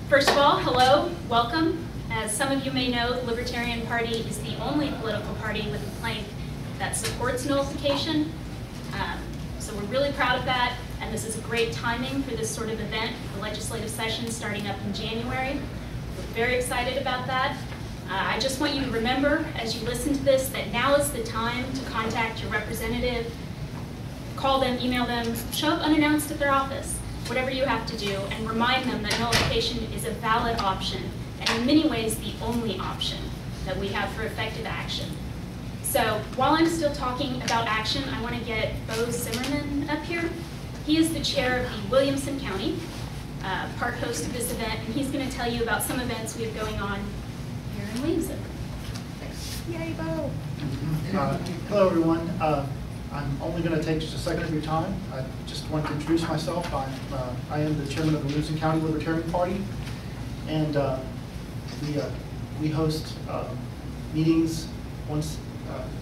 First of all, hello, welcome. As some of you may know, the Libertarian Party is the only political party with a plank that supports nullification. So we're really proud of that, and this is a great timing for this sort of event, the legislative session starting up in January. We're very excited about that. I just want you to remember, as you listen to this, that now is the time to contact your representative, call them, email them, show up unannounced at their office, whatever you have to do, and remind them that nullification is a valid option, and in many ways the only option that we have for effective action. So while I'm still talking about action, I want to get Bo Zimmerman up here. He is the chair of the Williamson County park host of this event, and he's going to tell you about some events we have going on here in Williamson. Thanks. Yay, Bo! Hello, everyone. I'm only going to take just a second of your time. I just want to introduce myself. I am the chairman of the Williamson County Libertarian Party, and we host meetings once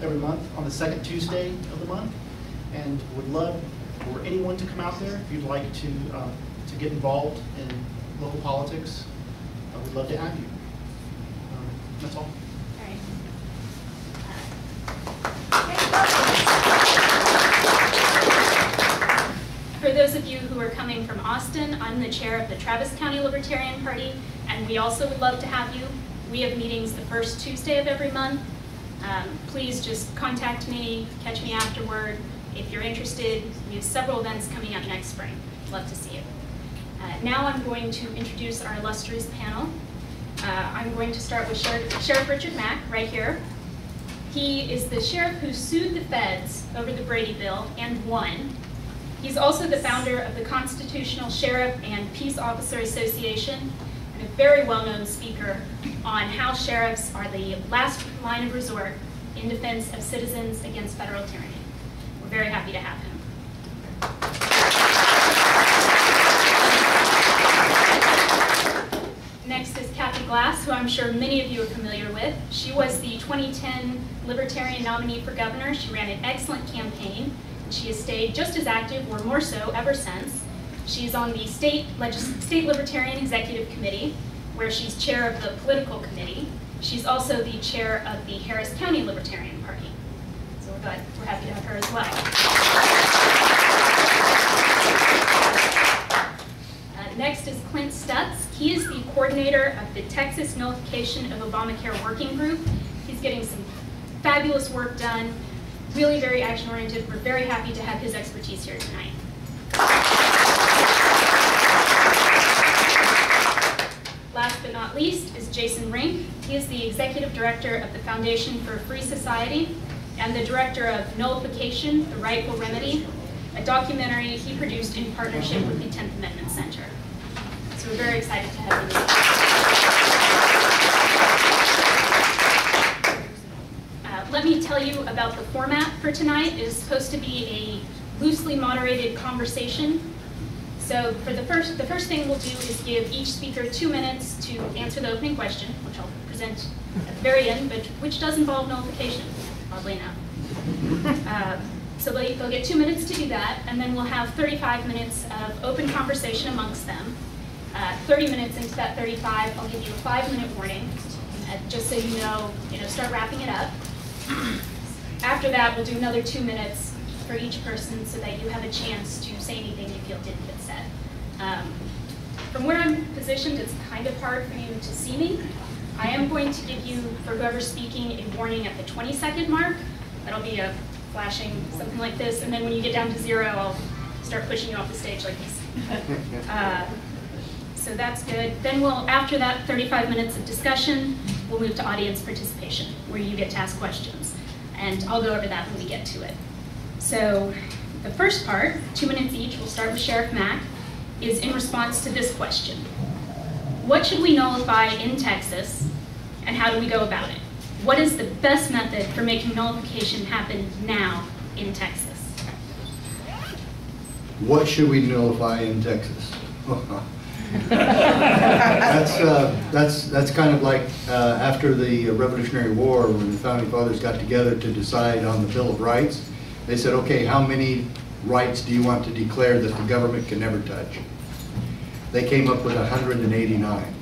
every month on the second Tuesday of the month, and would love for anyone to come out there if you'd like to get involved in local politics. We'd love to have you. That's all. For those of you who are coming from Austin, I'm the chair of the Travis County Libertarian Party, and we also would love to have you. We have meetings the first Tuesday of every month. Please just contact me, catch me afterward. If you're interested, we have several events coming up next spring. Love to see you. Now I'm going to introduce our illustrious panel. I'm going to start with Sheriff Richard Mack, right here. He is the sheriff who sued the feds over the Brady Bill and won. He's also the founder of the Constitutional Sheriff and Peace Officer Association, and a very well-known speaker on how sheriffs are the last line of resort in defense of citizens against federal tyranny. We're very happy to have him. Next is Kathie Glass, who I'm sure many of you are familiar with. She was the 2010 Libertarian nominee for governor. She ran an excellent campaign. She has stayed just as active, or more so, ever since. She's on the State Libertarian Executive Committee, where she's chair of the political committee. She's also the chair of the Harris County Libertarian Party. So we're happy to have her as well. Next is Clint Stutz. He is the coordinator of the Texas Nullification of Obamacare Working Group. He's getting some fabulous work done, really very action-oriented. We're very happy to have his expertise here tonight. Last but not least is Jason Rink. He is the executive director of the Foundation for a Free Society and the director of Nullification, The Rightful Remedy, a documentary he produced in partnership with the 10th Amendment Center. So we're very excited to have you. Let me tell you about the format for tonight. It is supposed to be a loosely moderated conversation. So for the first thing we'll do is give each speaker 2 minutes to answer the opening question, which I'll present at the very end, but which does involve nullification, oddly enough. So they'll get 2 minutes to do that, and then we'll have 35 minutes of open conversation amongst them. 30 minutes into that 35, I'll give you a 5-minute warning, just so you know, start wrapping it up. After that, we'll do another 2 minutes for each person so that you have a chance to say anything you feel didn't get said. From where I'm positioned, it's kind of hard for you to see me. I am going to give you, for whoever's speaking, a warning at the 20-second mark. That'll be a flashing something like this, and then when you get down to 0, I'll start pushing you off the stage like this. So that's good. Then after that 35 minutes of discussion, we'll move to audience participation, where you get to ask questions. And I'll go over that when we get to it. So the first part, 2 minutes each, we'll start with Sheriff Mack, is in response to this question. What should we nullify in Texas, and how do we go about it? What is the best method for making nullification happen now in Texas? What should we nullify in Texas? That's kind of like after the Revolutionary War, when the Founding Fathers got together to decide on the Bill of Rights. They said, okay, how many rights do you want to declare that the government can never touch? they came up with 189.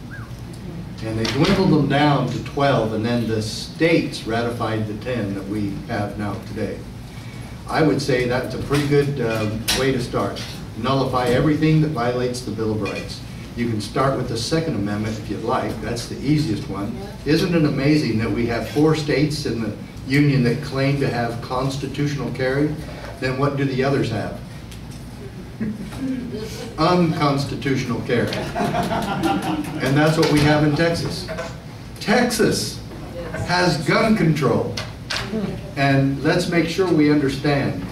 And they dwindled them down to 12, and then the states ratified the 10 that we have now today. I would say that's a pretty good way to start. Nullify everything that violates the Bill of Rights. You can start with the Second Amendment if you'd like. That's the easiest one. Isn't it amazing that we have 4 states in the Union that claim to have constitutional carry? Then what do the others have? Unconstitutional carry. And that's what we have in Texas. Texas has gun control. And let's make sure we understand.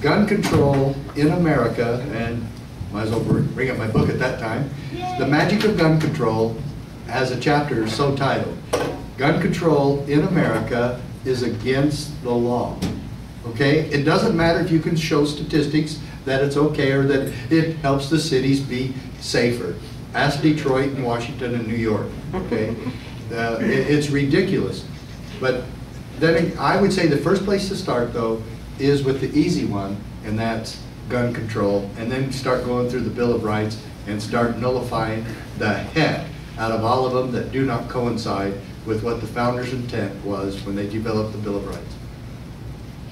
Gun control in America, and might as well bring up my book at that time, The Magic of Gun Control has a chapter so titled, Gun Control in America is Against the Law. Okay? It doesn't matter if you can show statistics that it's okay or that it helps the cities be safer. Ask Detroit and Washington and New York. Okay? It's ridiculous. But then I would say the first place to start, though, is with the easy one, and that's gun control, and then start going through the Bill of Rights and start nullifying the heck out of all of them that do not coincide with what the founders' intent was when they developed the Bill of Rights.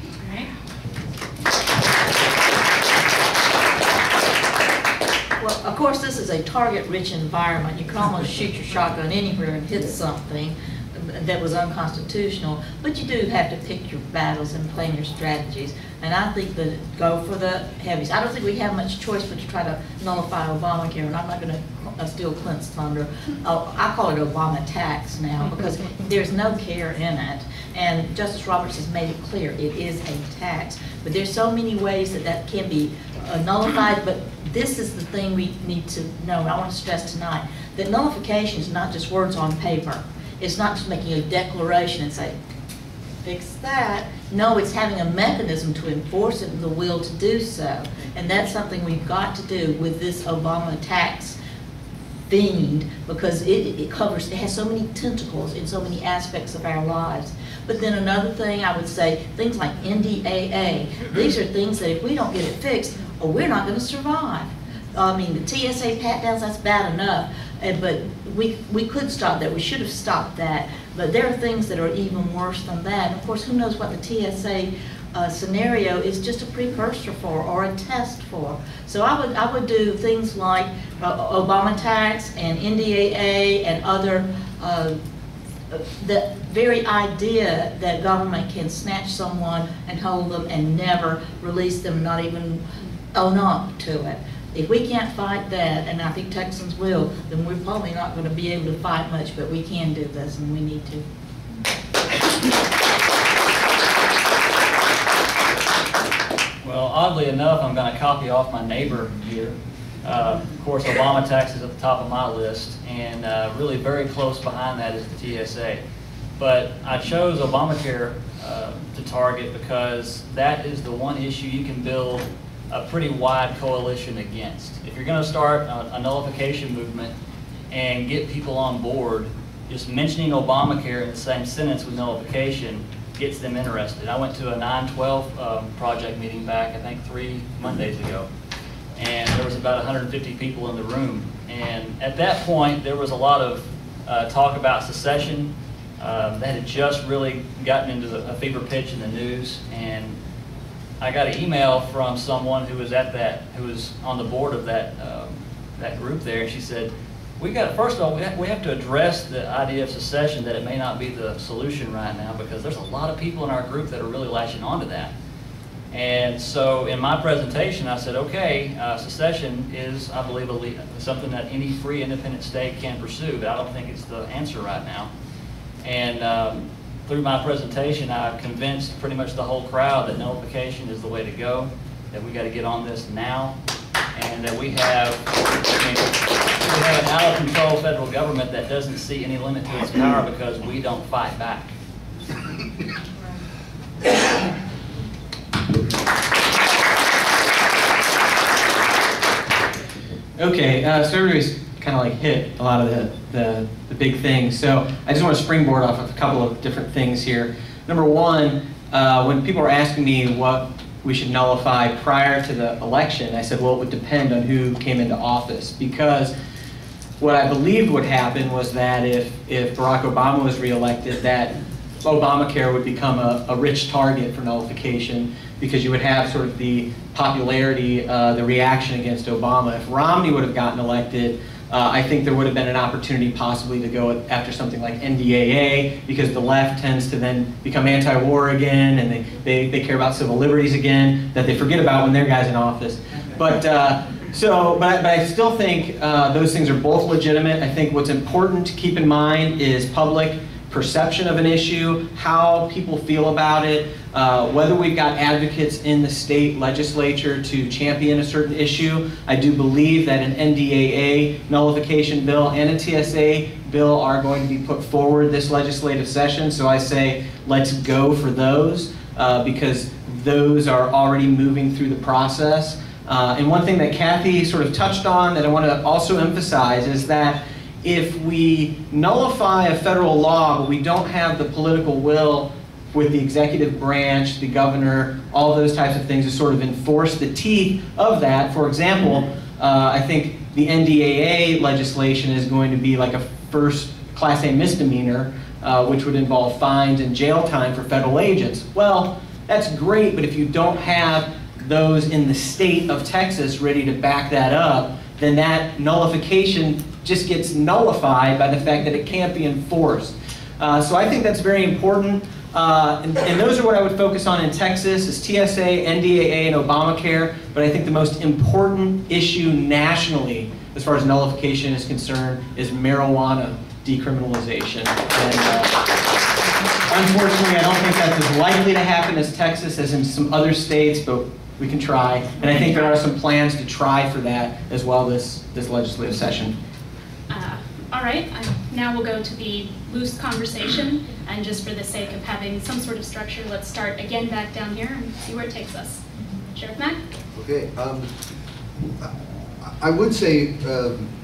All right. Well, of course, this is a target-rich environment. You can almost shoot your shotgun anywhere and hit something that was unconstitutional, but you do have to pick your battles and plan your strategies. And I think that go for the heavies. I don't think we have much choice but to try to nullify Obamacare, and I'm not going to steal Clint's thunder. I call it Obama tax now because there's no care in it. And Justice Roberts has made it clear it is a tax. But there's so many ways that that can be nullified, but this is the thing we need to know, and I want to stress tonight, that nullification is not just words on paper. It's not just making a declaration and say, fix that. No, it's having a mechanism to enforce it and the will to do so. And that's something we've got to do with this Obama tax fiend, because it has so many tentacles in so many aspects of our lives. But then another thing I would say, things like NDAA, these are things that if we don't get it fixed, we're not going to survive. I mean, the TSA pat-downs, that's bad enough, but we could stop that. We should have stopped that. But there are things that are even worse than that. And of course, who knows what the TSA scenario is just a precursor for or a test for. So I would do things like Obama tax and NDAA and other, the very idea that government can snatch someone and hold them and never release them, not even own up to it. If we can't fight that, and I think Texans will, then we're probably not going to be able to fight much, but we can do this, and we need to. Well, oddly enough, I'm going to copy off my neighbor here. Of course, Obama tax is at the top of my list, and really very close behind that is the TSA. But I chose Obamacare to target because that is the one issue you can build a pretty wide coalition against. If you're going to start a nullification movement and get people on board, just mentioning Obamacare in the same sentence with nullification gets them interested. I went to a 9/12 project meeting back, I think 3 Mondays ago, and there was about 150 people in the room. And at that point, there was a lot of talk about secession. That had just really gotten into a fever pitch in the news, and I got an email from someone who was who was on the board of that group there, and she said, first of all, we have to address the idea of secession, that it may not be the solution right now, because there's a lot of people in our group that are really latching onto that. And so in my presentation, I said, okay, secession is, I believe, something that any free independent state can pursue, but I don't think it's the answer right now. And through my presentation, I convinced pretty much the whole crowd that nullification is the way to go, that we got to get on this now, and that we have an out-of-control federal government that doesn't see any limit to its power because we don't fight back. Okay, so everybody's kind of like hit a lot of the big things. So I just want to springboard off of a couple of different things here. Number one, when people are asking me what we should nullify prior to the election. I said, well, it would depend on who came into office, because what I believed would happen was that if Barack Obama was reelected, that Obamacare would become a rich target for nullification, because you would have sort of the popularity, the reaction against Obama. If Romney would have gotten elected, I think there would have been an opportunity possibly to go after something like NDAA, because the left tends to then become anti-war again, and they care about civil liberties again, that they forget about when their guy's in office. But I still think those things are both legitimate. I think what's important to keep in mind is public perception of an issue, how people feel about it, whether we've got advocates in the state legislature to champion a certain issue. I do believe that an NDAA nullification bill and a TSA bill are going to be put forward this legislative session, so I say let's go for those, because those are already moving through the process. And one thing that Kathie sort of touched on that I want to also emphasize is that if we nullify a federal law, but we don't have the political will with the executive branch, the governor, all those types of things to sort of enforce the teeth of that. For example, I think the NDAA legislation is going to be like a first Class A misdemeanor, which would involve fines and jail time for federal agents. Well, that's great, but if you don't have those in the state of Texas ready to back that up, then that nullification just gets nullified by the fact that it can't be enforced. So I think that's very important. And those are what I would focus on in Texas, is TSA, NDAA, and Obamacare. But I think the most important issue nationally, as far as nullification is concerned, is marijuana decriminalization. And unfortunately, I don't think that's as likely to happen as Texas as in some other states, but we can try. And I think there are some plans to try for that as well this legislative session. All right, now we'll go to the loose conversation, and just for the sake of having some sort of structure, let's start again back down here and see where it takes us. Sheriff Mack? Okay, I would say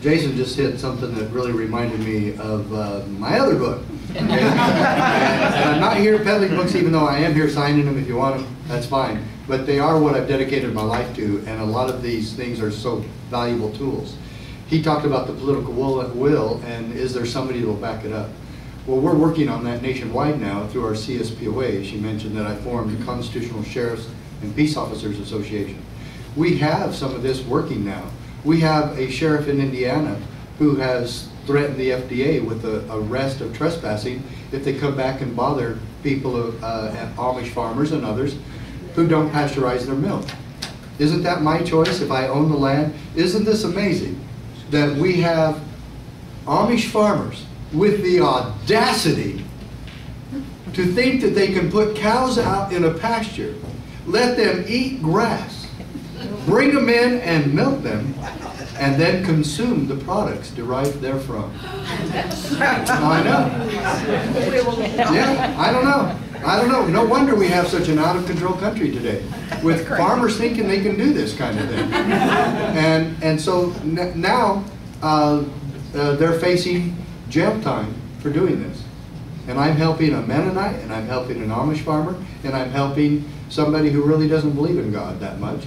Jason just hit something that really reminded me of my other book. And I'm not here peddling books, even though I am here signing them. If you want them, that's fine. But they are what I've dedicated my life to, and a lot of these things are so valuable tools. He talked about the political will, and is there somebody that will back it up? Well, we're working on that nationwide now through our CSPOA. She mentioned that I formed the Constitutional Sheriffs and Peace Officers Association. We have some of this working now. We have a sheriff in Indiana who has threatened the FDA with the arrest of trespassing if they come back and bother people, Amish farmers and others, who don't pasteurize their milk. Isn't that my choice if I own the land? Isn't this amazing that we have Amish farmers with the audacity to think that they can put cows out in a pasture, let them eat grass, bring them in and milk them, and then consume the products derived therefrom? I know. Yeah, I don't know. I don't know. No wonder we have such an out-of-control country today, with farmers thinking they can do this kind of thing. And so now they're facing jail time for doing this. And I'm helping a Mennonite, and I'm helping an Amish farmer, and I'm helping somebody who really doesn't believe in God that much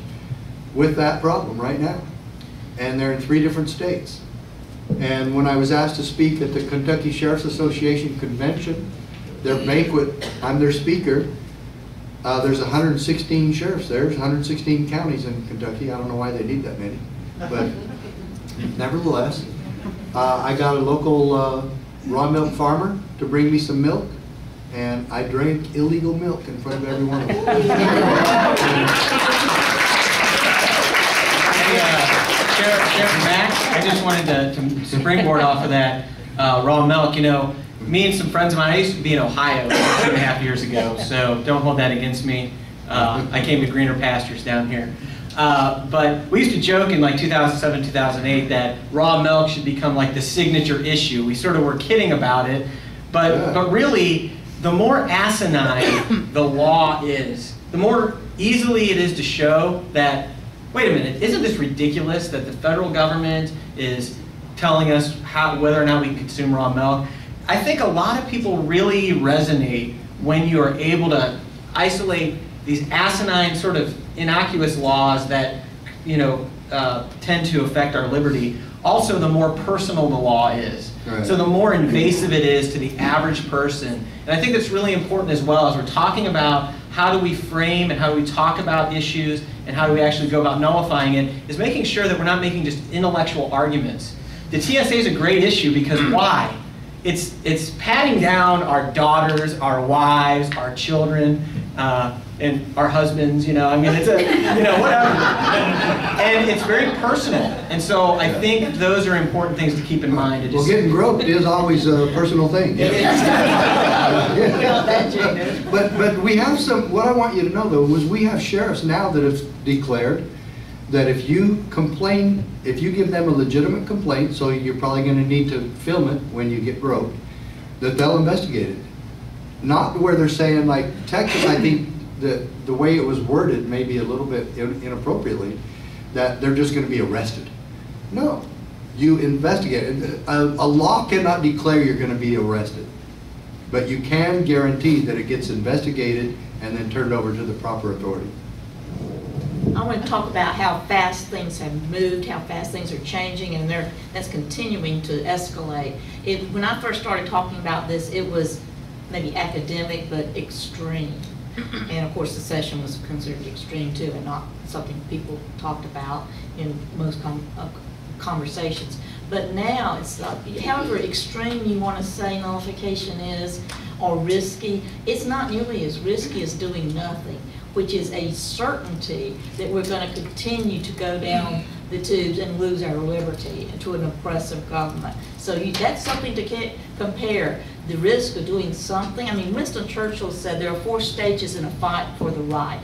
with that problem right now. And they're in 3 different states. And when I was asked to speak at the Kentucky Sheriff's Association convention, their banquet, I'm their speaker. There's 116 sheriffs there. There's 116 counties in Kentucky. I don't know why they need that many, but nevertheless, I got a local raw milk farmer to bring me some milk, and I drank illegal milk in front of every one of them. Sheriff Mack, I just wanted to springboard off of that raw milk. You know, me and some friends of mine, I used to be in Ohio 2.5 years ago, so don't hold that against me. I came to greener pastures down here. But we used to joke in like 2007, 2008 that raw milk should become like the signature issue. We sort of were kidding about it, but really, the more asinine the law is, the more easily it is to show that, wait a minute, isn't this ridiculous that the federal government is telling us whether or not we can consume raw milk? I think a lot of people really resonate when you are able to isolate these asinine sort of innocuous laws that, you know, tend to affect our liberty, also the more personal the law is. Right. So the more invasive it is to the average person. And I think that's really important as well as we're talking about how do we frame and how do we talk about issues and how do we actually go about nullifying it, is making sure that we're not making just intellectual arguments. The TSA is a great issue because why? It's patting down our daughters, our wives, our children, and our husbands, you know, I mean, it's a, you know, whatever. And it's very personal. And so I think those are important things to keep in mind. Well, getting groped is always a personal thing. But we have some, what I want you to know though, is we have sheriffs now that have declared that if you complain, if you give them a legitimate complaint, so you're probably going to need to film it when you get groped, that they'll investigate it. Not where they're saying, like Texas, I think the way it was worded maybe a little bit inappropriately, that they're just going to be arrested. No, you investigate it. A law cannot declare you're going to be arrested, but you can guarantee that it gets investigated and then turned over to the proper authority. I want to talk about how fast things have moved, how fast things are changing, and that's continuing to escalate. When I first started talking about this, it was maybe academic, but extreme. And of course, secession was considered extreme too, and not something people talked about in most conversations. But now, it's however extreme you want to say nullification is, or risky, it's not nearly as risky as doing nothing, which is a certainty that we're going to continue to go down the tubes and lose our liberty to an oppressive government. So that's something to compare. The risk of doing something. I mean, Winston Churchill said there are 4 stages in a fight for the right.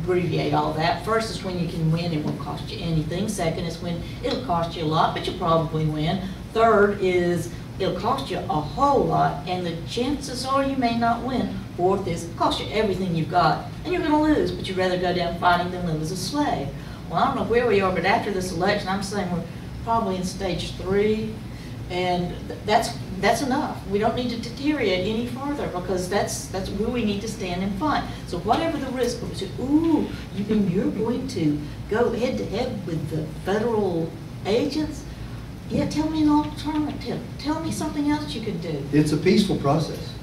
Abbreviate all that. First is when you can win, it won't cost you anything. Second is when it'll cost you a lot, but you'll probably win. Third is it'll cost you a whole lot, and the chances are you may not win. Fourth is it'll cost you everything you've got, and you're going to lose, but you'd rather go down fighting than live as a slave. Well, I don't know where we are, but after this election, I'm saying we're probably in stage 3, and that's enough. We don't need to deteriorate any further because that's where we need to stand and fight. So whatever the risk, we say, ooh, you mean you're going to go head to head with the federal agents? Yeah, tell me an alternative. Tell me something else you could do. It's a peaceful process.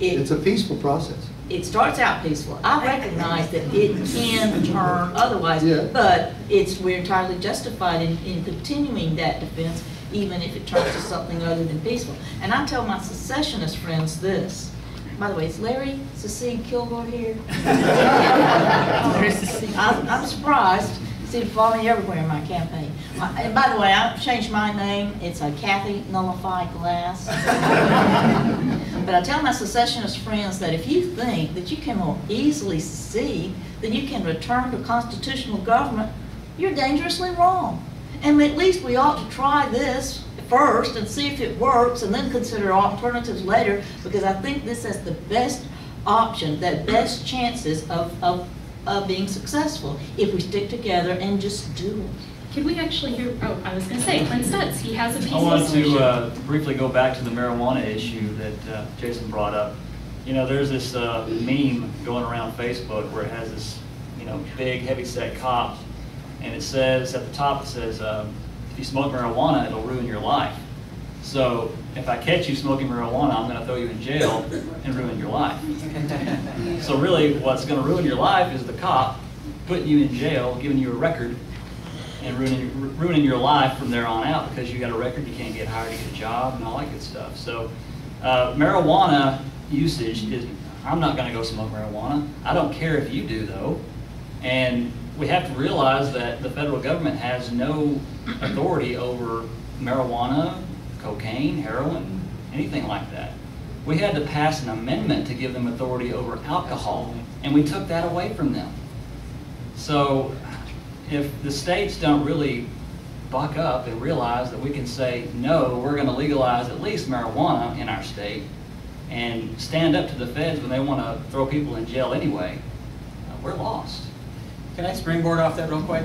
It's a peaceful process. It starts out peaceful. I recognize that it can turn otherwise, Yeah. but we're entirely justified in continuing that defense, even if it turns to something other than peaceful. And I tell my secessionist friends this. By the way, is Larry Cecile Kilgore here? I'm surprised. See, follow me everywhere in my campaign. And by the way, I've changed my name. It's a Kathie Nullified Glass. But I tell my secessionist friends that if you think that you can more easily secede than you can return to constitutional government, you're dangerously wrong. And at least we ought to try this first and see if it works and then consider alternatives later, because I think this is the best option, the best chances of being successful if we stick together and just do it. Could we actually hear, oh, I was going to say, Clint Stutz, he has a piece I wanted of solution. to briefly go back to the marijuana issue that Jason brought up. You know, there's this meme going around Facebook where it has this, you know, big, heavy-set cop, and it says, at the top it says, if you smoke marijuana, it'll ruin your life. So if I catch you smoking marijuana, I'm going to throw you in jail and ruin your life. So really, what's going to ruin your life is the cop putting you in jail, giving you a record, and ruining your life from there on out because you got a record, you can't get hired to get a job, and all that good stuff. So marijuana usage is, I'm not going to go smoke marijuana. I don't care if you do, though. And we have to realize that the federal government has no authority over marijuana, cocaine, heroin, anything like that. We had to pass an amendment to give them authority over alcohol, and we took that away from them. So if the states don't really buck up and realize that we can say, no, we're going to legalize at least marijuana in our state and stand up to the feds when they want to throw people in jail anyway, we're lost. Can I springboard off that real quick?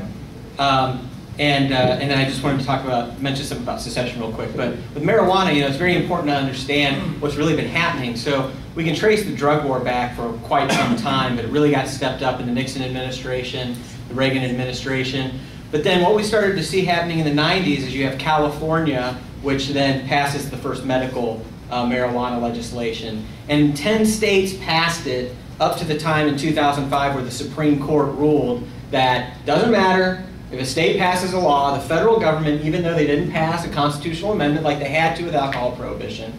And then I just wanted to mention something about secession real quick. But with marijuana, it's very important to understand what's really been happening. So we can trace the drug war back for quite some time, but it really got stepped up in the Nixon administration, the Reagan administration. But then what we started to see happening in the 90s is you have California, which then passes the first medical marijuana legislation. And 10 states passed it up to the time in 2005 where the Supreme Court ruled that doesn't matter if a state passes a law, the federal government, even though they didn't pass a constitutional amendment like they had to with alcohol prohibition,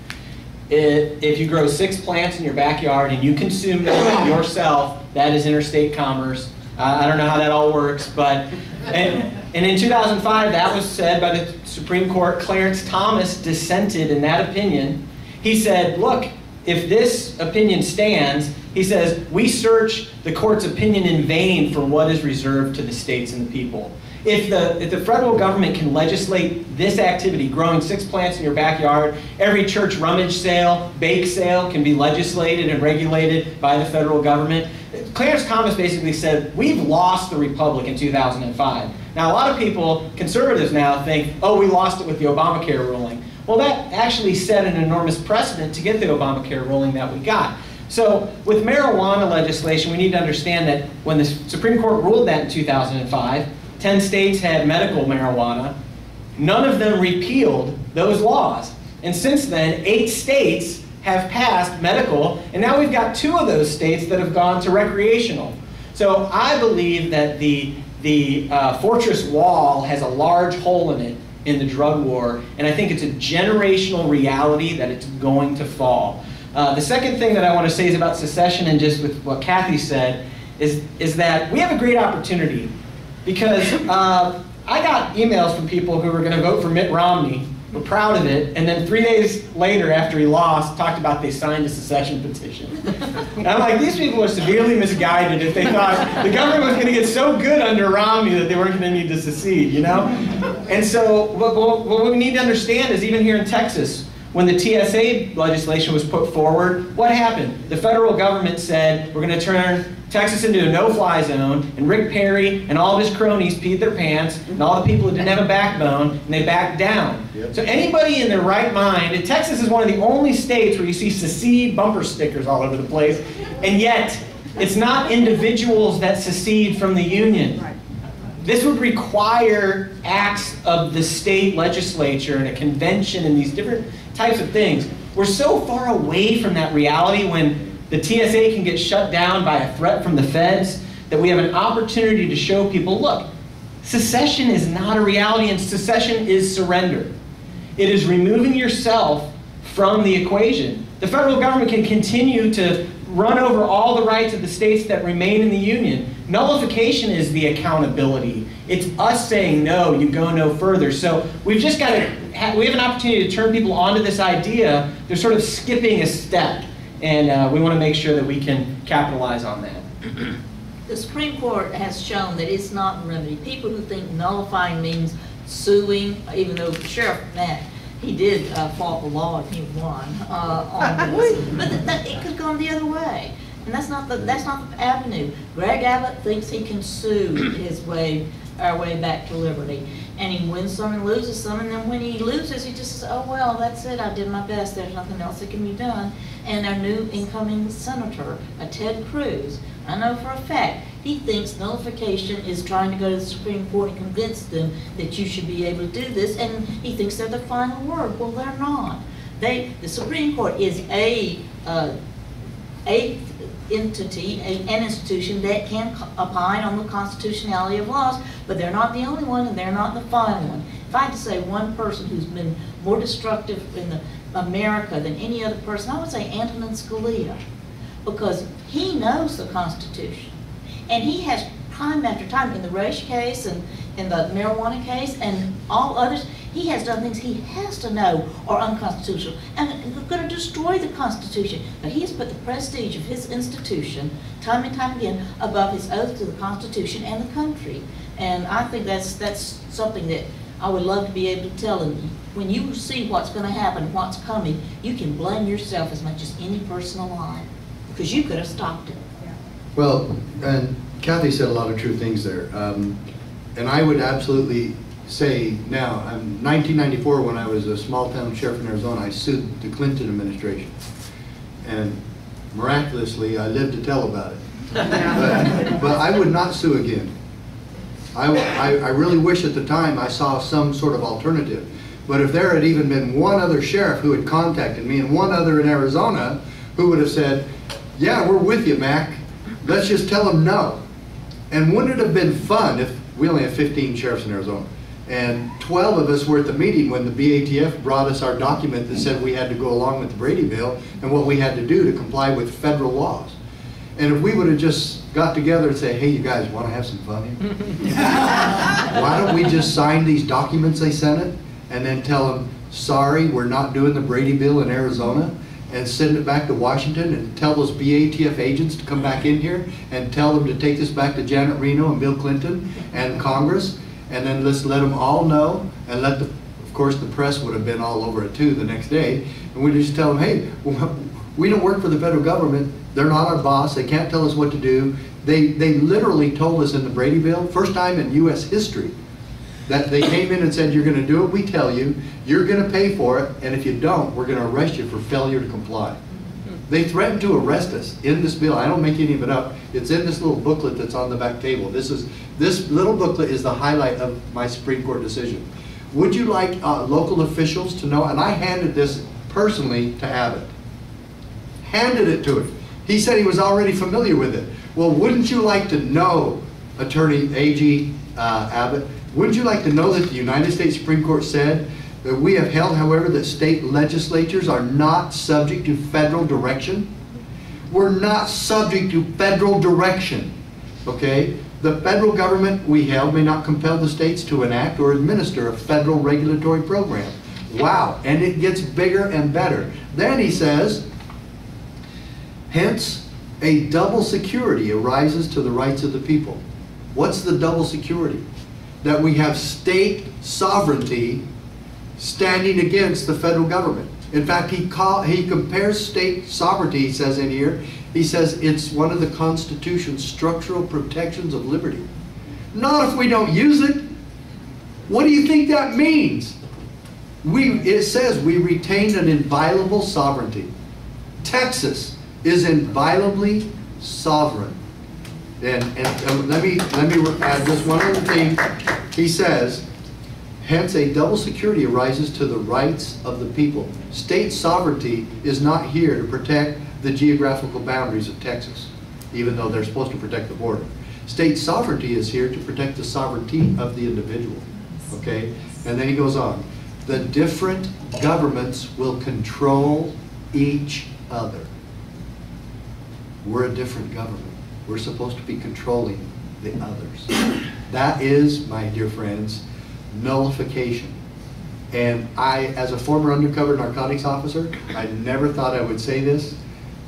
if you grow 6 plants in your backyard and you consume them yourself, that is interstate commerce. I don't know how that all works, but and in 2005 that was said by the Supreme Court. Clarence Thomas dissented in that opinion. He said, look, if this opinion stands, he says, we search the court's opinion in vain for what is reserved to the states and the people. If the federal government can legislate this activity, growing 6 plants in your backyard, every church rummage sale, bake sale can be legislated and regulated by the federal government. Clarence Thomas basically said, we've lost the republic in 2005. Now, a lot of people, conservatives now, think, oh, we lost it with the Obamacare ruling. Well, that actually set an enormous precedent to get the Obamacare ruling that we got. So with marijuana legislation, we need to understand that when the Supreme Court ruled that in 2005, 10 states had medical marijuana. None of them repealed those laws. And since then, 8 states have passed medical, and now we've got 2 of those states that have gone to recreational. So I believe that the fortress wall has a large hole in it in the drug war, and I think it's a generational reality that it's going to fall. The second thing that I want to say is about secession, and just with what Kathie said, is that we have a great opportunity, because I got emails from people who were going to vote for Mitt Romney, were proud of it, and then 3 days later after he lost, talked about they signed a secession petition. And I'm like, these people are severely misguided if they thought the government was going to get so good under Romney that they weren't going to need to secede, And so what we need to understand is, even here in Texas, when the TSA legislation was put forward, what happened? The federal government said, we're going to turn Texas into a no-fly zone, and Rick Perry and all of his cronies peed their pants, and all the people who didn't have a backbone, and they backed down. Yep. So anybody in their right mind, and Texas is one of the only states where you see secede bumper stickers all over the place, and yet it's not individuals that secede from the union. Right. This would require acts of the state legislature and a convention and these different types of things. We're so far away from that reality when the TSA can get shut down by a threat from the feds that we have an opportunity to show people, look, secession is not a reality, and secession is surrender. It is removing yourself from the equation. The federal government can continue to run over all the rights of the states that remain in the union. Nullification is the accountability. It's us saying, no, you go no further. So we've just got to, we have an opportunity to turn people onto this idea. They're sort of skipping a step, and we want to make sure that we can capitalize on that. The Supreme Court has shown that it's not a remedy. People who think nullifying means suing, even though Sheriff Mack, he did fault the law and he won on this. But it could go the other way. And that's not the avenue. Greg Abbott thinks he can sue our way back to liberty. And he wins some and loses some, and then when he loses, he just says, oh, well, that's it, I did my best, there's nothing else that can be done. And our new incoming senator, Ted Cruz, I know for a fact, he thinks nullification is trying to go to the Supreme Court and convince them that you should be able to do this, and he thinks they're the final word. Well, they're not. The Supreme Court is a entity, an institution that can opine on the constitutionality of laws, but they're not the only one and they're not the final one. If I had to say one person who's been more destructive in America than any other person, I would say Antonin Scalia, because he knows the Constitution. And he has time after time in the race case and in the marijuana case and all others, he has done things he has to know are unconstitutional and are going to destroy the Constitution. But he has put the prestige of his institution, time and time again, above his oath to the Constitution and the country. And I think that's something that I would love to be able to tell him. When you see what's going to happen, what's coming, you can blame yourself as much as any person alive, because you could have stopped it. Well, and Kathie said a lot of true things there. And I would absolutely say now, in 1994, when I was a small town sheriff in Arizona, I sued the Clinton administration. And miraculously, I lived to tell about it. But I would not sue again. I really wish at the time I saw some sort of alternative. But if there had even been one other sheriff who had contacted me and one other in Arizona who would have said, yeah, we're with you, Mack. Let's just tell them no. And wouldn't it have been fun if we only have 15 sheriffs in Arizona and 12 of us were at the meeting when the BATF brought us our document that said we had to go along with the Brady Bill and what we had to do to comply with federal laws. And if we would have just got together and say, hey, you guys want to have some fun here? Why don't we just sign these documents they sent it and then tell them, sorry, we're not doing the Brady Bill in Arizona, and send it back to Washington and tell those BATF agents to come back in here and tell them to take this back to Janet Reno and Bill Clinton and Congress, and then let's let them all know, and let the, of course the press would have been all over it too the next day, and we just tell them, hey, we don't work for the federal government, they're not our boss, they can't tell us what to do. They literally told us in the Brady Bill, first time in US history, that they came in and said, you're going to do what we tell you, you're going to pay for it, and if you don't, we're going to arrest you for failure to comply. They threatened to arrest us in this bill. I don't make any of it up. It's in this little booklet that's on the back table. This little booklet is the highlight of my Supreme Court decision. Would you like local officials to know? And I handed this personally to Abbott. Handed it to him. He said he was already familiar with it. Well, wouldn't you like to know, Attorney A.G. Abbott, wouldn't you like to know that the United States Supreme Court said that we have held, however, that state legislatures are not subject to federal direction? We're not subject to federal direction, okay? The federal government, we held, may not compel the states to enact or administer a federal regulatory program. Wow, and it gets bigger and better. Then he says, hence, a double security arises to the rights of the people. What's the double security? That we have state sovereignty standing against the federal government. In fact, he compares state sovereignty, he says in here, he says it's one of the Constitution's structural protections of liberty. Not if we don't use it. What do you think that means? It says we retain an inviolable sovereignty. Texas is inviolably sovereign. And let me add just one other thing. He says, hence a double security arises to the rights of the people. State sovereignty is not here to protect the geographical boundaries of Texas, even though they're supposed to protect the border. State sovereignty is here to protect the sovereignty of the individual, okay? And then he goes on, the different governments will control each other. We're a different government. We're supposed to be controlling the others. That is, my dear friends, nullification. And I, as a former undercover narcotics officer, I never thought I would say this,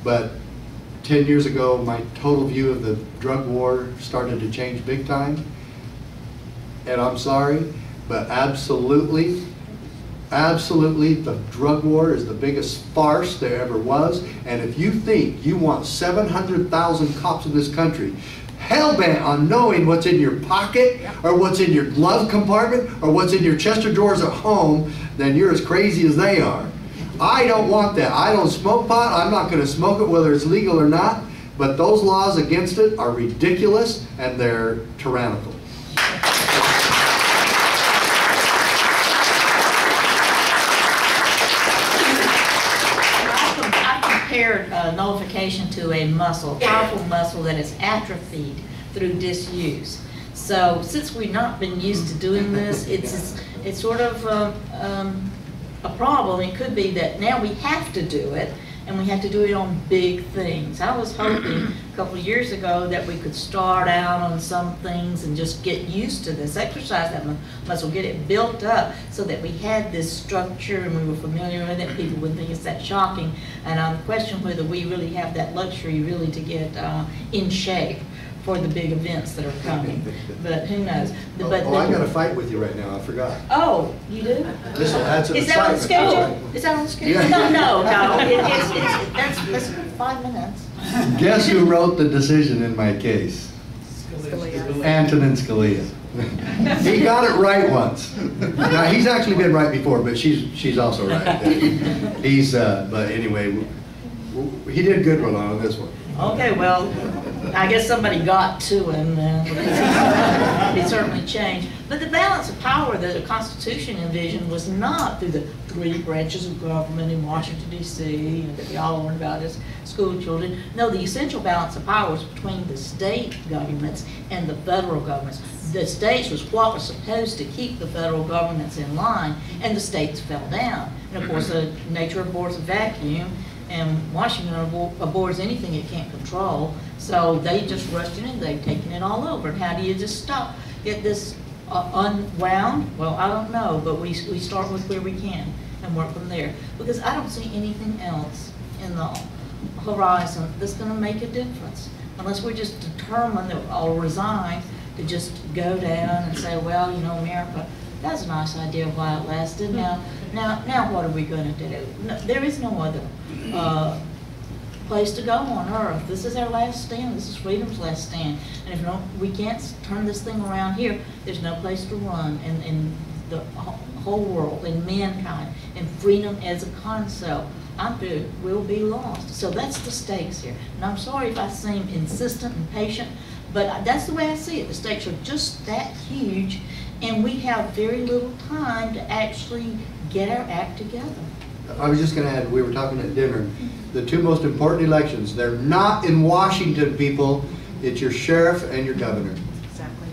but 10 years ago, my total view of the drug war started to change big time. And I'm sorry, but absolutely, the drug war is the biggest farce there ever was. And if you think you want 700,000 cops in this country hell-bent on knowing what's in your pocket or what's in your glove compartment or what's in your chest of drawers at home, then you're as crazy as they are. I don't want that. I don't smoke pot. I'm not going to smoke it whether it's legal or not. But those laws against it are ridiculous and they're tyrannical. Nullification to a muscle, a powerful muscle that is atrophied through disuse. So since we've not been used to doing this, it's sort of a problem. It could be that now we have to do it, and we have to do it on big things. I was hoping a couple of years ago that we could start out on some things and just get used to this, exercise that muscle, get it built up so that we had this structure and we were familiar with it. People wouldn't think it's that shocking. And I question whether we really have that luxury really to get in shape for the big events that are coming. But who knows? I got a fight with you right now. I forgot. Oh, you do? This will add some Is that on the excitement. schedule? Is that on the schedule? Yeah. No. That's 5 minutes. Guess who wrote the decision in my case? Scalia. Antonin Scalia. He got it right once. Now, he's actually been right before, but she's also right. He's, but anyway, he did good on this one. Okay, well, I guess somebody got to him because he certainly changed. But the balance of power that the Constitution envisioned was not through the 3 branches of government in Washington, D.C., and that we all learned about as school children. No, the essential balance of power was between the state governments and the federal governments. The states was what was supposed to keep the federal governments in line, and the states fell down. And of course, nature abhors a vacuum, and Washington abhors anything it can't control. So they just rushed in and they've taken it all over. And how do you just get this unwound? Well, I don't know, but we start with where we can and work from there. Because I don't see anything else in the horizon that's going to make a difference. Unless we're just determined or resigned to just go down and say, well, you know, America, that's a nice idea while it lasted. Now what are we going to do? No, there is no other place to go on earth. This is our last stand. This is freedom's last stand. And if we can't turn this thing around here, there's no place to run in the whole world, in mankind, and freedom as a concept. Will be lost. So that's the stakes here. And I'm sorry if I seem insistent and patient, but that's the way I see it. The stakes are just that huge, and we have very little time to actually get our act together. I was just going to add, we were talking at dinner, the 2 most important elections, they're not in Washington, people. It's your sheriff and your governor. Exactly.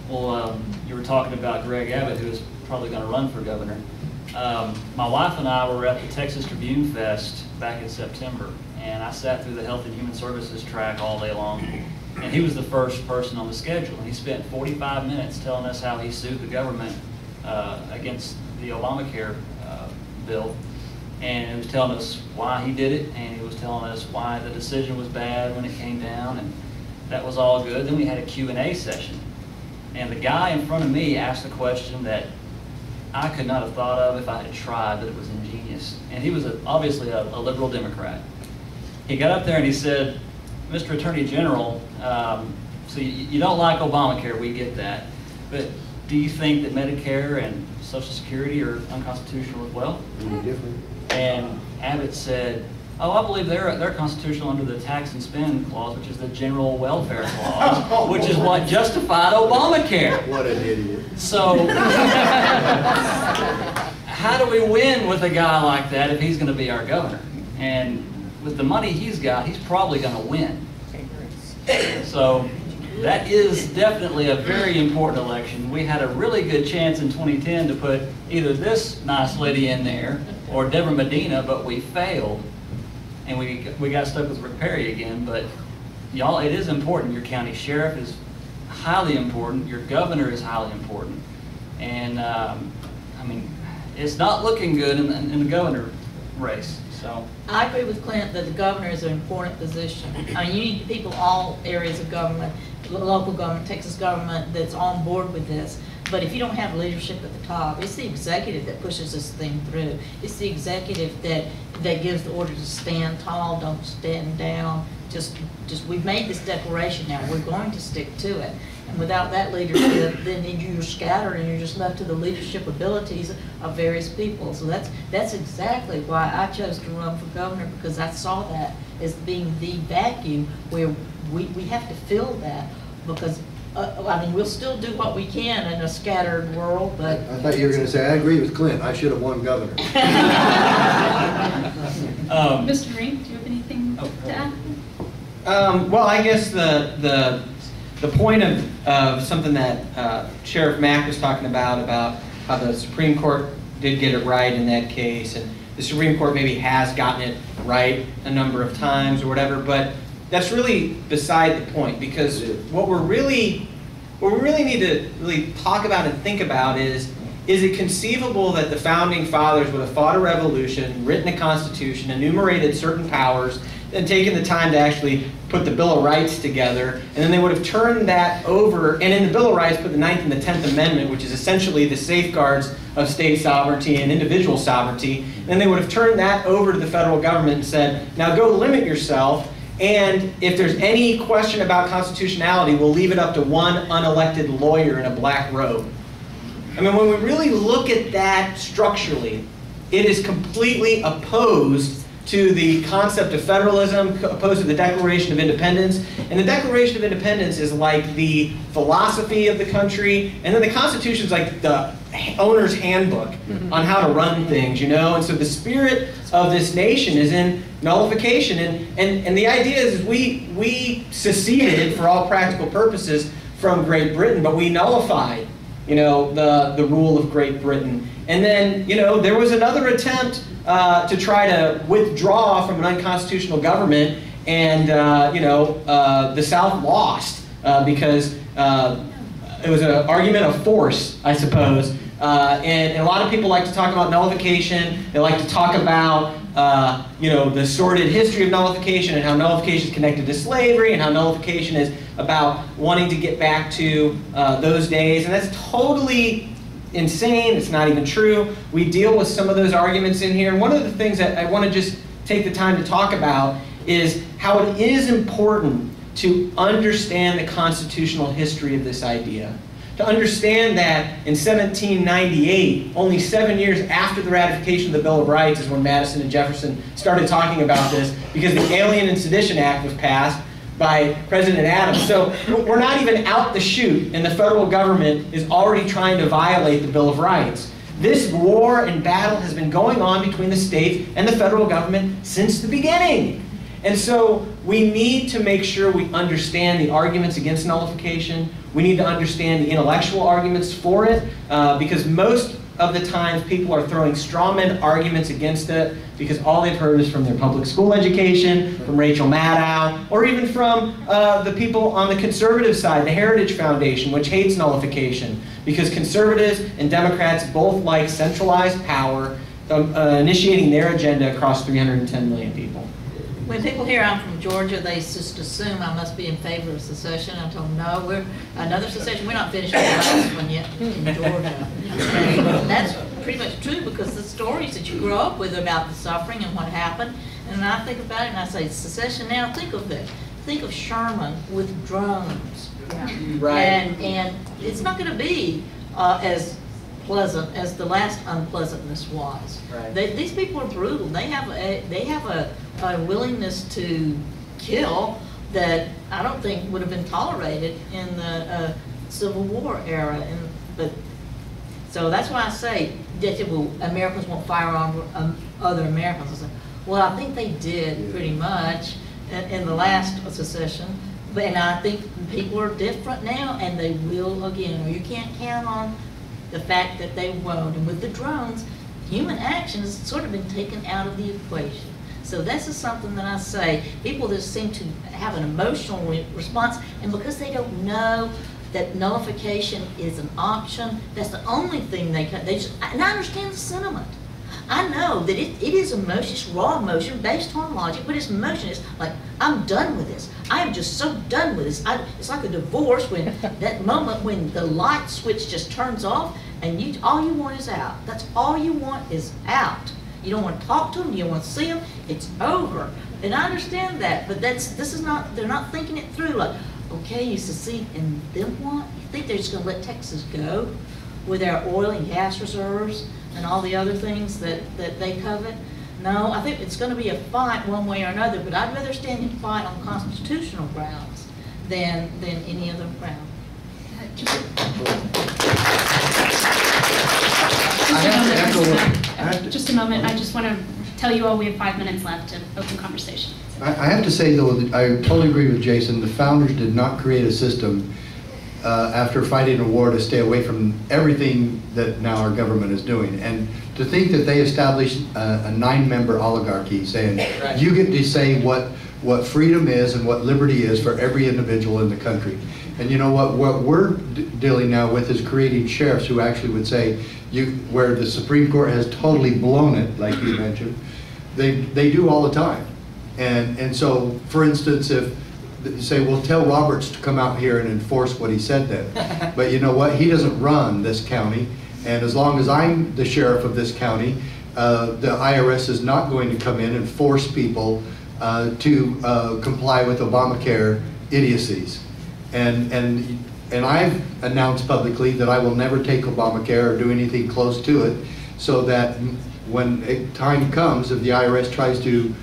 Well, you were talking about Greg Abbott, who is probably going to run for governor. My wife and I were at the Texas Tribune Fest back in September, and I sat through the Health and Human Services track all day long. And he was the first person on the schedule, and he spent 45 minutes telling us how he sued the government against the Obamacare bill. And he was telling us why he did it, and he was telling us why the decision was bad when it came down, and that was all good. Then we had a Q&A session, and the guy in front of me asked a question that I could not have thought of if I had tried, but it was ingenious. And he was obviously a liberal Democrat. He got up there and he said, Mr. Attorney General, so you don't like Obamacare, we get that, but do you think that Medicare and Social Security are unconstitutional as well? Different. And Abbott said, oh, I believe they're constitutional under the tax and spend clause, which is the general welfare clause, which is what justified Obamacare. What an idiot. So, how do we win with a guy like that if he's going to be our governor? And with the money he's got, he's probably going to win. So, that is definitely a very important election. We had a really good chance in 2010 to put either this nice lady in there or Deborah Medina, but we failed. And we got stuck with Rick Perry again. But y'all, it is important. Your county sheriff is highly important. Your governor is highly important. And I mean, it's not looking good in the governor race. So I agree with Clint that the governor is an important position. I mean, you need people all areas of government, local government, Texas government, that's on board with this. But if you don't have leadership at the top, it's the executive that pushes this thing through. It's the executive that gives the order to stand tall, don't stand down. Just we've made this declaration now. We're going to stick to it. And without that leadership, then you're scattered and you're just left to the leadership abilities of various people. So that's exactly why I chose to run for governor, because I saw that as being the vacuum where we have to fill that, because I mean, we'll still do what we can in a scattered world, but... I thought you were going to say, I agree with Clint. I should have won governor. Mr. Green, do you have anything to add? Well, I guess the point of something that Sheriff Mack was talking about how the Supreme Court did get it right in that case, and the Supreme Court maybe has gotten it right a number of times or whatever, but that's really beside the point, because what we really need to really talk about and think about is it conceivable that the Founding Fathers would have fought a revolution, written a constitution, enumerated certain powers, and taken the time to actually put the Bill of Rights together, and then they would have turned that over, and in the Bill of Rights put the 9th and the 10th Amendment, which is essentially the safeguards of state sovereignty and individual sovereignty, and then they would have turned that over to the federal government and said, now go limit yourself, And if there's any question about constitutionality, we'll leave it up to one unelected lawyer in a black robe. I mean, when we really look at that structurally, it is completely opposed to the concept of federalism, opposed to the Declaration of Independence. And the Declaration of Independence is like the philosophy of the country, and then the Constitution is like the owner's handbook on how to run things, you know? And so the spirit of this nation is in nullification. And the idea is we seceded, for all practical purposes, from Great Britain, but we nullified, you know, the rule of Great Britain. And then, you know, there was another attempt to try to withdraw from an unconstitutional government, and you know, the South lost because it was an argument of force, I suppose. And a lot of people like to talk about nullification. They like to talk about you know, the sordid history of nullification, and how nullification is connected to slavery, and how nullification is about wanting to get back to those days. And that's totally insane. It's not even true. We deal with some of those arguments in here. And one of the things that I want to just take the time to talk about is how it is important to understand the constitutional history of this idea. To understand that in 1798, only 7 years after the ratification of the Bill of Rights, is when Madison and Jefferson started talking about this, because the Alien and Sedition Act was passed by President Adams. So we're not even out the chute, and the federal government is already trying to violate the Bill of Rights. This war and battle has been going on between the states and the federal government since the beginning. And so we need to make sure we understand the arguments against nullification. We need to understand the intellectual arguments for it, because most of the times people are throwing straw man arguments against it because all they've heard is from their public school education, from Rachel Maddow, or even from the people on the conservative side, the Heritage Foundation, which hates nullification, because conservatives and Democrats both like centralized power, initiating their agenda across 310 million people. When people hear I'm from Georgia, they just assume I must be in favor of secession. I told them, no, we're another secession. We're not finished with the last one yet in Georgia. And that's pretty much true, because the stories that you grow up with about the suffering and what happened, and I think about it and I say, secession now, think of it. Think of Sherman with drones. Right. And it's not going to be as pleasant as the last unpleasantness was. Right. These people are brutal. They have a willingness to kill that I don't think would have been tolerated in the Civil War era. So that's why I say that Americans won't fire on other Americans. I say, well, I think they did pretty much in the last secession. And I think people are different now, and they will again. Or you can't count on the fact that they won't. And with the drones, human action has sort of been taken out of the equation. So this is something that I say, people just seem to have an emotional response, and because they don't know that nullification is an option, that's the only thing they can, and I understand the sentiment. I know that it is emotion, it's raw emotion based on logic, but it's emotion. It's like, I'm done with this. I am just so done with this. It's like a divorce, when that moment when the light switch just turns off and all you want is out. That's all you want is out. You don't want to talk to them, you don't want to see them, it's over. And I understand that, but they're not thinking it through, like, okay, you secede, and then what? You think they're just going to let Texas go with our oil and gas reserves and all the other things that they covet? No, I think it's going to be a fight one way or another, but I'd rather stand and fight on constitutional grounds than any other ground. Just a moment. I just want to tell you all we have 5 minutes left to open conversation. I have to say, though, that I totally agree with Jason. The founders did not create a system after fighting a war to stay away from everything that now our government is doing. And to think that they established a 9-member oligarchy saying, right, you get to say what freedom is and what liberty is for every individual in the country. And you know what we're dealing now with is creating sheriffs who actually would say, where the Supreme Court has totally blown it, like you mentioned, they do all the time. And so, for instance, if you say, well, tell Roberts to come out here and enforce what he said then. But you know what? He doesn't run this county. And as long as I'm the sheriff of this county, the IRS is not going to come in and force people to comply with Obamacare idiocies. And I've announced publicly that I will never take Obamacare or do anything close to it, so that when time comes, if the IRS tries to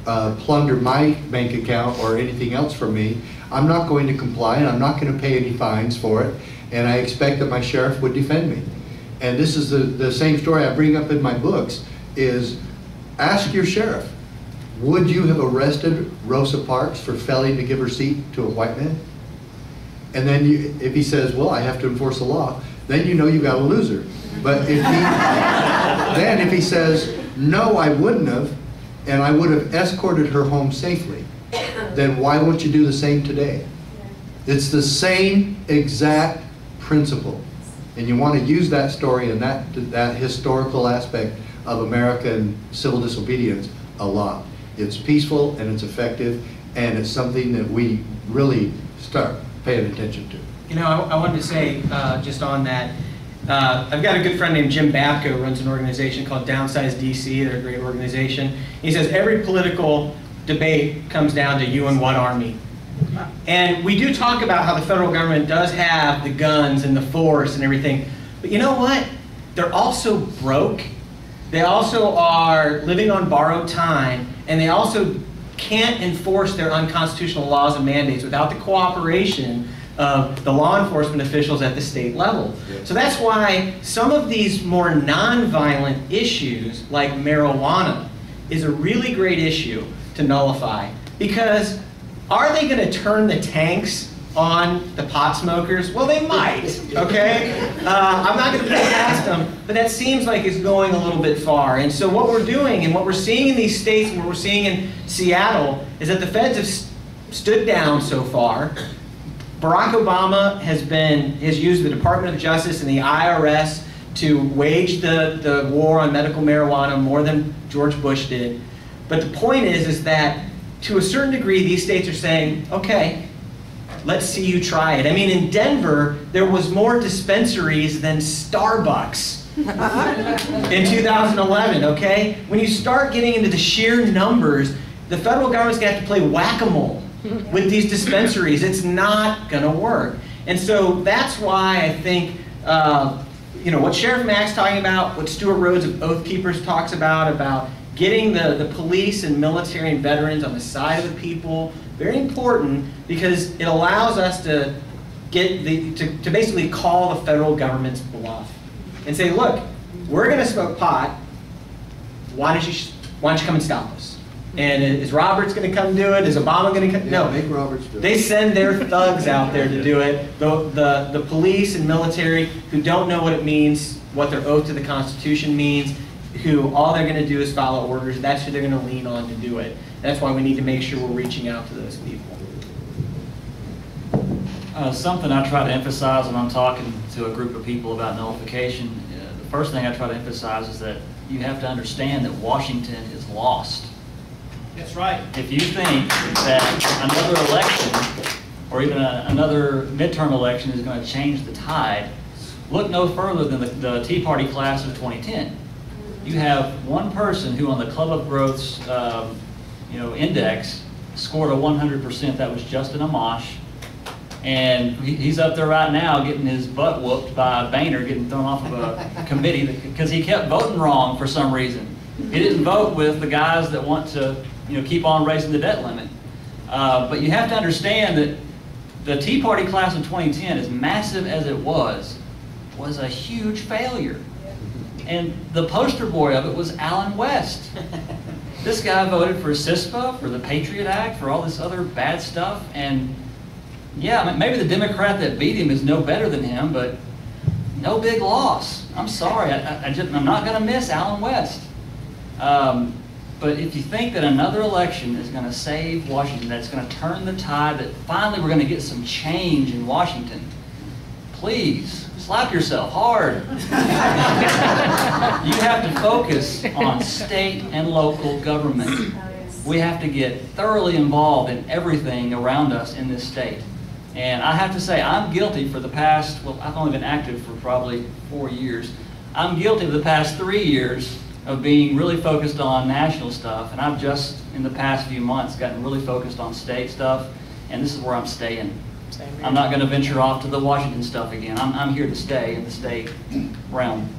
plunder my bank account or anything else from me, I'm not going to comply, and I'm not going to pay any fines for it, and I expect that my sheriff would defend me. And this is the same story I bring up in my books, is ask your sheriff, would you have arrested Rosa Parks for failing to give her seat to a white man? And then if he says, well, I have to enforce the law, then you know you got a loser. But if he says, no, I wouldn't have, and I would have escorted her home safely, then why won't you do the same today? It's the same exact principle. And you want to use that story and that historical aspect of American civil disobedience a lot. It's peaceful and it's effective, and it's something that we really start paying attention to. You know, I wanted to say, just on that, I've got a good friend named Jim Babko who runs an organization called Downsize DC. They're a great organization. He says every political debate comes down to you and what army. And we do talk about how the federal government does have the guns and the force and everything. But you know what? They're also broke. They also are living on borrowed time. And they also can't enforce their unconstitutional laws and mandates without the cooperation of the law enforcement officials at the state level. So that's why some of these more nonviolent issues, like marijuana, is a really great issue to nullify. Because are they going to turn the tanks on the pot smokers? Well, they might, okay? I'm not going to put it past them, but that seems like it's going a little bit far. And so what we're doing, and what we're seeing in these states, and what we're seeing in Seattle, is that the feds have stood down so far. Barack Obama has used the Department of Justice and the IRS to wage the war on medical marijuana more than George Bush did. But the point is that to a certain degree, these states are saying, okay, let's see you try it. I mean, in Denver, there was more dispensaries than Starbucks in 2011, okay? When you start getting into the sheer numbers, the federal government's going to have to play whack-a-mole with these dispensaries. It's not going to work. And so that's why I think, you know, what Sheriff Mack's talking about, what Stuart Rhodes of Oath Keepers talks about getting the police and military and veterans on the side of the people, very important, because it allows us to get to basically call the federal government's bluff and say, look, we're going to smoke pot. Why don't you come and stop us? And is Roberts going to come do it? Is Obama going to come? No, make Roberts do it. They send their thugs out there to do it. The police and military who don't know what it means, what their oath to the Constitution means, who all they're going to do is follow orders. That's who they're going to lean on to do it. That's why we need to make sure we're reaching out to those people. Something I try to emphasize when I'm talking to a group of people about nullification, the first thing I try to emphasize is that you have to understand that Washington is lost. That's right. If you think that another election or even another midterm election is going to change the tide, look no further than the Tea Party class of 2010. You have one person who on the Club of Growth's index scored a 100%. That was Justin Amash. And he's up there right now getting his butt whooped by Boehner, getting thrown off of a committee because he kept voting wrong for some reason. He didn't vote with the guys that want to keep on raising the debt limit. But you have to understand that the Tea Party class of 2010, as massive as it was a huge failure. And the poster boy of it was Alan West. This guy voted for CISPA, for the Patriot Act, for all this other bad stuff. And yeah, maybe the Democrat that beat him is no better than him, but no big loss. I'm sorry, I'm not going to miss Alan West. But if you think that another election is going to save Washington, that's going to turn the tide, that finally we're going to get some change in Washington, please slap yourself hard. You have to focus on state and local government. We have to get thoroughly involved in everything around us in this state. And I have to say, I'm guilty for the past, well, I've only been active for probably 4 years. I'm guilty of the past 3 years of being really focused on national stuff, and I've just, in the past few months, gotten really focused on state stuff, and this is where I'm staying. I'm not going to venture off to the Washington stuff again. I'm here to stay in the state realm.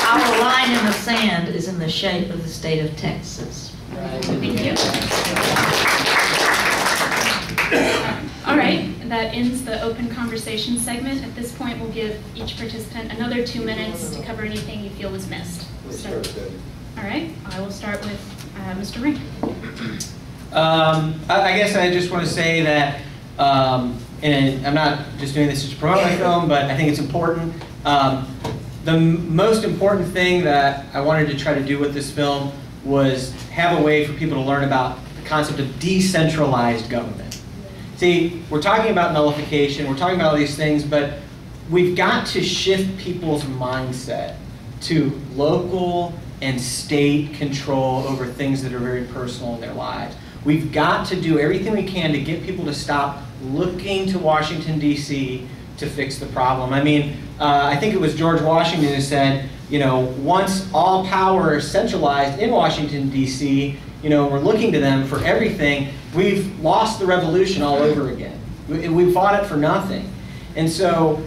Our line in the sand is in the shape of the state of Texas. Thank you. All right, that ends the open conversation segment. At this point, we'll give each participant another 2 minutes to cover anything you feel was missed. So, all right, I will start with Mr. Rink. I guess I just want to say that, and I'm not just doing this to promote my film, but I think it's important. The most important thing that I wanted to try to do with this film was have a way for people to learn about the concept of decentralized government. See, we're talking about nullification, we're talking about all these things, but we've got to shift people's mindset to local and state control over things that are very personal in their lives. We've got to do everything we can to get people to stop looking to Washington, D.C. to fix the problem. I mean, I think it was George Washington who said, you know, once all power is centralized in Washington, D.C., you know, we're looking to them for everything, we've lost the revolution all over again. We fought it for nothing. And so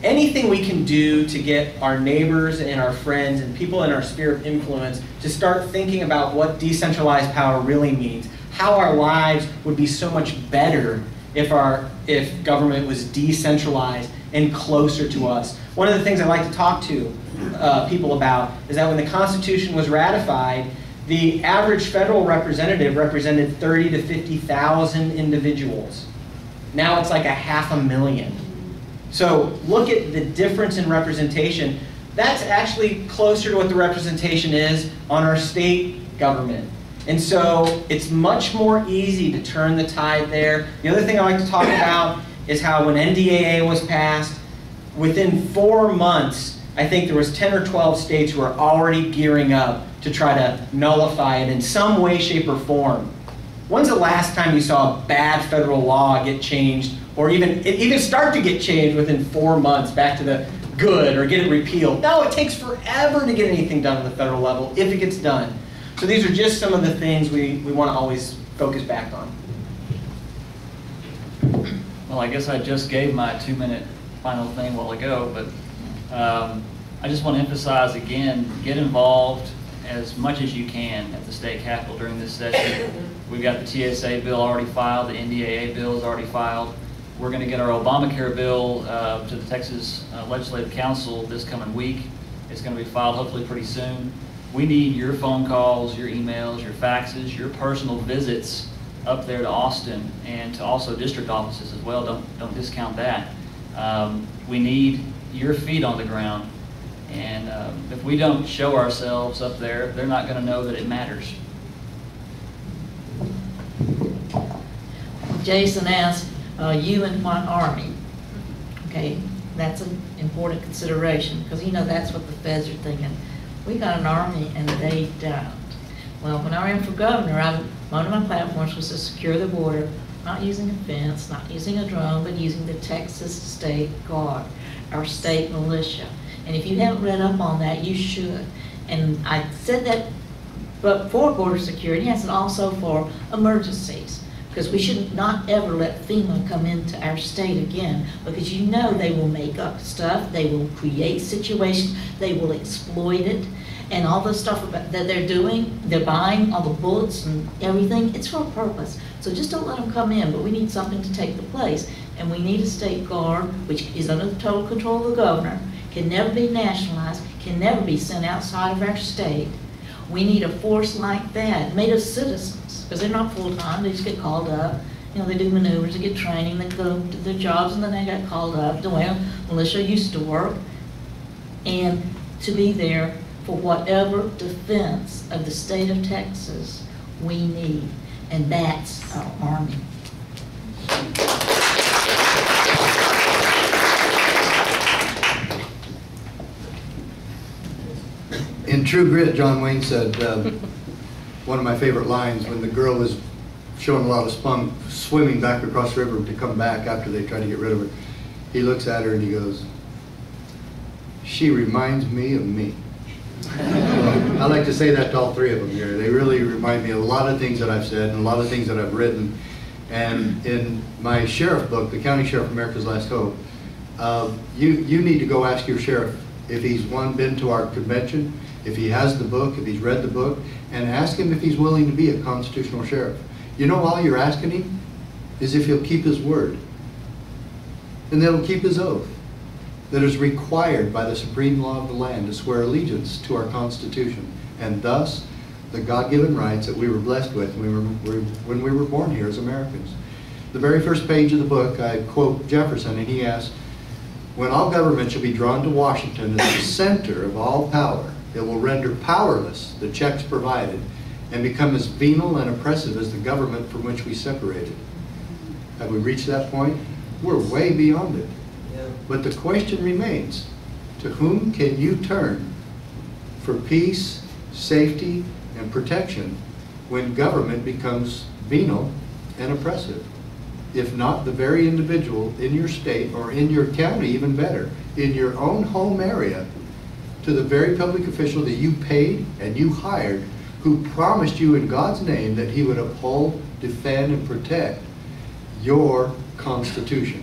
anything we can do to get our neighbors and our friends and people in our sphere of influence to start thinking about what decentralized power really means, how our lives would be so much better if government was decentralized and closer to us. One of the things I like to talk to people about is that when the Constitution was ratified, the average federal representative represented 30 to 50,000 individuals. Now it's like 500,000. So look at the difference in representation. That's actually closer to what the representation is on our state government. And so it's much more easy to turn the tide there. The other thing I like to talk about is how when NDAA was passed, within 4 months, I think there was 10 or 12 states who were already gearing up to try to nullify it in some way, shape, or form. When's the last time you saw a bad federal law get changed, or even start to get changed within 4 months back to the good, or get it repealed? No, it takes forever to get anything done on the federal level, if it gets done. So these are just some of the things we want to always focus back on. Well, I guess I just gave my 2-minute final thing a while ago, but I just want to emphasize again, get involved as much as you can at the state capitol during this session. We've got the TSA bill already filed, the NDAA bill is already filed. We're going to get our Obamacare bill to the Texas Legislative Council this coming week. It's going to be filed hopefully pretty soon. We need your phone calls, your emails, your faxes, your personal visits up there to Austin and to also district offices as well. Don't discount that. We need your feet on the ground. And if we don't show ourselves up there, they're not going to know that it matters. Jason asked, you and what army? Okay, that's an important consideration because you know that's what the feds are thinking. We got an army and they don't. Well, when I ran for governor, one of my platforms was to secure the border, not using a fence, not using a drone, but using the Texas State Guard, our state militia. And if you haven't read up on that, you should. And I said that but for border security, yes, and also for emergencies. Because we should not ever let FEMA come into our state again, because you know they will make up stuff, they will create situations, they will exploit it, and all the stuff that they're doing, they're buying all the bullets and everything, it's for a purpose. So just don't let them come in, but we need something to take the place. And we need a state guard, which is under the total control of the governor, can never be nationalized, can never be sent outside of our state. We need a force like that, made of citizens, because they're not full-time, they just get called up. You know, they do maneuvers, they get training, they go to their jobs, and then they get called up. The way militia used to work. And to be there for whatever defense of the state of Texas we need. And that's our Army. In True Grit, John Wayne said, one of my favorite lines, when the girl was showing a lot of spunk, swimming back across the river to come back after they try to get rid of her, he looks at her and he goes, she reminds me of me. I like to say that to all three of them here. They really remind me of a lot of things that I've said and a lot of things that I've written. And in my sheriff book, The County Sheriff, America's Last Hope, you need to go ask your sheriff if he's been to our convention, if he has the book, if he's read the book, and ask him if he's willing to be a constitutional sheriff. You know, all you're asking him is if he'll keep his word. And that he'll keep his oath that is required by the supreme law of the land to swear allegiance to our Constitution, and thus the God-given rights that we were blessed with when we were born here as Americans. The very first page of the book, I quote Jefferson, and he asks, "When all government shall be drawn to Washington as the center of all power, it will render powerless the checks provided and become as venal and oppressive as the government from which we separated." Have we reached that point? We're way beyond it. But the question remains, to whom can you turn for peace, safety, and protection when government becomes venal and oppressive? If not the very individual in your state, or in your county, even better, in your own home area, to the very public official that you paid and you hired, who promised you in God's name that he would uphold, defend, and protect your Constitution.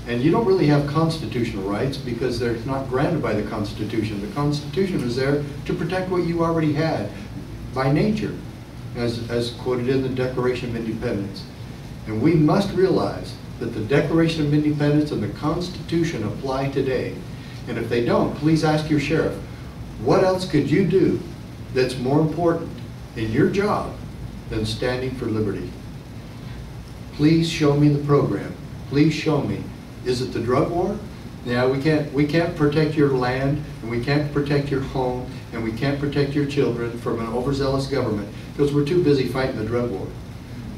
And you don't really have constitutional rights because they're not granted by the Constitution. The Constitution is there to protect what you already had by nature, as quoted in the Declaration of Independence. And we must realize that the Declaration of Independence and the Constitution apply today. And if they don't, please ask your sheriff, what else could you do that's more important in your job than standing for liberty? Please show me the program. Please show me. Is it the drug war? Yeah, we can't protect your land, and we can't protect your home, and we can't protect your children from an overzealous government because we're too busy fighting the drug war.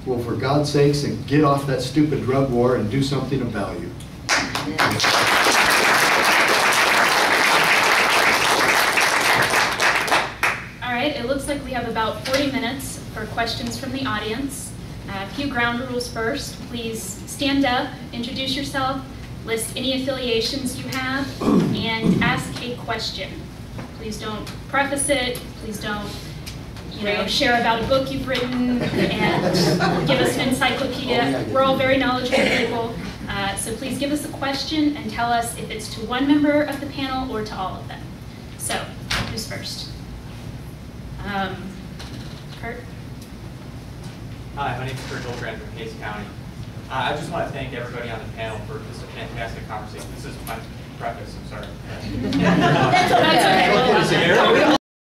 Well, for God's sakes, and get off that stupid drug war and do something of value. All right, it looks like we have about 40 minutes for questions from the audience. A few ground rules first. Please stand up, introduce yourself, list any affiliations you have, and ask a question. Please don't preface it. Please don't, share about a book you've written and give us an encyclopedia. We're all very knowledgeable people, so please give us a question and tell us if it's to one member of the panel or to all of them. So, who's first? Kurt? Hi, my name is Kurt Goldbrand from Hayes County. I just want to thank everybody on the panel for this fantastic conversation. This is my preface, I'm sorry. That's okay.